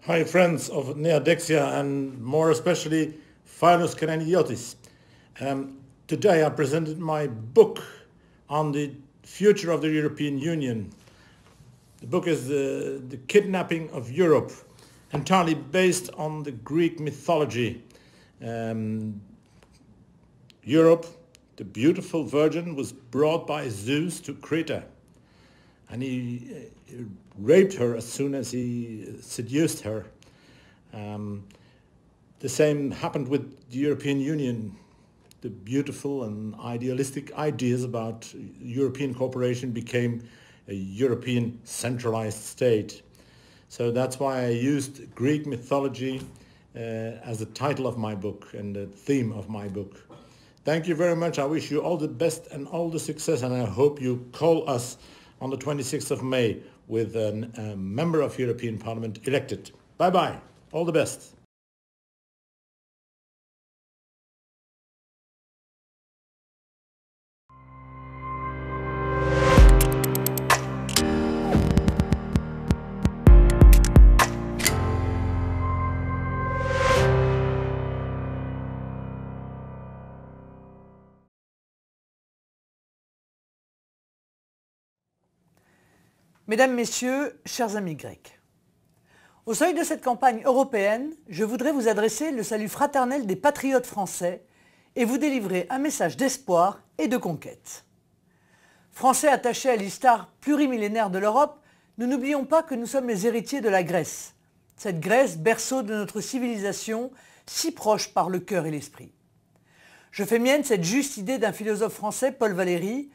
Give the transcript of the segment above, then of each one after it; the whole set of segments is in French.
Hi friends of Neodexia and more especially Philus Cananiotis. Today I presented my book on the future of the European Union. The book is The Kidnapping of Europe, entirely based on the Greek mythology. Europe, the beautiful virgin, was brought by Zeus to Crete, and he raped her as soon as he seduced her. The same happened with the European Union. The beautiful and idealistic ideas about European cooperation became a European centralized state. So that's why I used Greek mythology as the title of my book and the theme of my book. Thank you very much. I wish you all the best and all the success, and I hope you call us on the 26th of May with a member of European Parliament elected. Bye-bye. All the best. Mesdames, Messieurs, chers amis grecs, au seuil de cette campagne européenne, je voudrais vous adresser le salut fraternel des patriotes français et vous délivrer un message d'espoir et de conquête. Français attachés à l'histoire plurimillénaire de l'Europe, nous n'oublions pas que nous sommes les héritiers de la Grèce, cette Grèce berceau de notre civilisation, si proche par le cœur et l'esprit. Je fais mienne cette juste idée d'un philosophe français, Paul Valéry.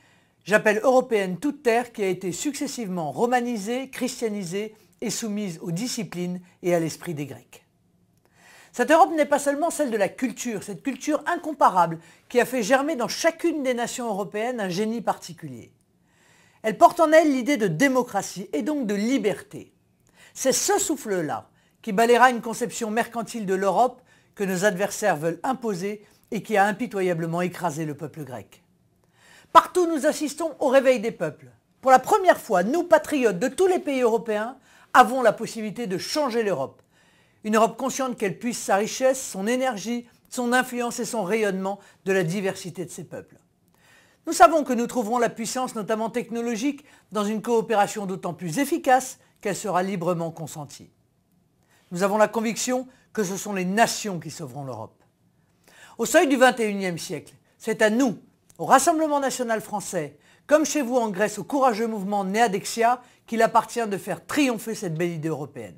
J'appelle européenne toute terre qui a été successivement romanisée, christianisée et soumise aux disciplines et à l'esprit des Grecs. Cette Europe n'est pas seulement celle de la culture, cette culture incomparable qui a fait germer dans chacune des nations européennes un génie particulier. Elle porte en elle l'idée de démocratie et donc de liberté. C'est ce souffle-là qui balayera une conception mercantile de l'Europe que nos adversaires veulent imposer et qui a impitoyablement écrasé le peuple grec. Partout, nous assistons au réveil des peuples. Pour la première fois, nous, patriotes de tous les pays européens, avons la possibilité de changer l'Europe. Une Europe consciente qu'elle puise sa richesse, son énergie, son influence et son rayonnement de la diversité de ses peuples. Nous savons que nous trouverons la puissance, notamment technologique, dans une coopération d'autant plus efficace qu'elle sera librement consentie. Nous avons la conviction que ce sont les nations qui sauveront l'Europe. Au seuil du XXIe siècle, c'est à nous, au Rassemblement national français, comme chez vous en Grèce au courageux mouvement Neodexia, qu'il appartient de faire triompher cette belle idée européenne.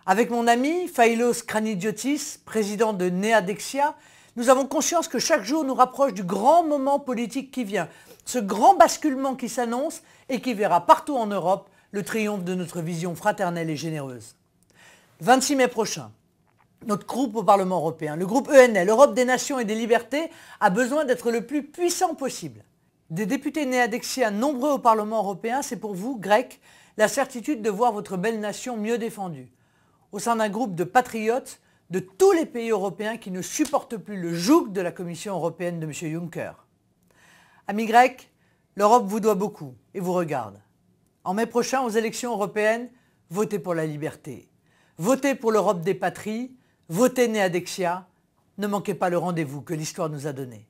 Avec mon ami Phailos Kranidiotis, président de Neodexia, nous avons conscience que chaque jour nous rapproche du grand moment politique qui vient, ce grand basculement qui s'annonce et qui verra partout en Europe le triomphe de notre vision fraternelle et généreuse. 26 mai prochain, notre groupe au Parlement européen, le groupe ENL, Europe des Nations et des Libertés, a besoin d'être le plus puissant possible. Des députés néadexiens nombreux au Parlement européen, c'est pour vous, Grecs, la certitude de voir votre belle nation mieux défendue. Au sein d'un groupe de patriotes de tous les pays européens qui ne supportent plus le joug de la Commission européenne de M. Juncker. Amis grecs, l'Europe vous doit beaucoup et vous regarde. En mai prochain, aux élections européennes, votez pour la liberté. Votez pour l'Europe des patries. Votez Neodexia, ne manquez pas le rendez-vous que l'histoire nous a donné.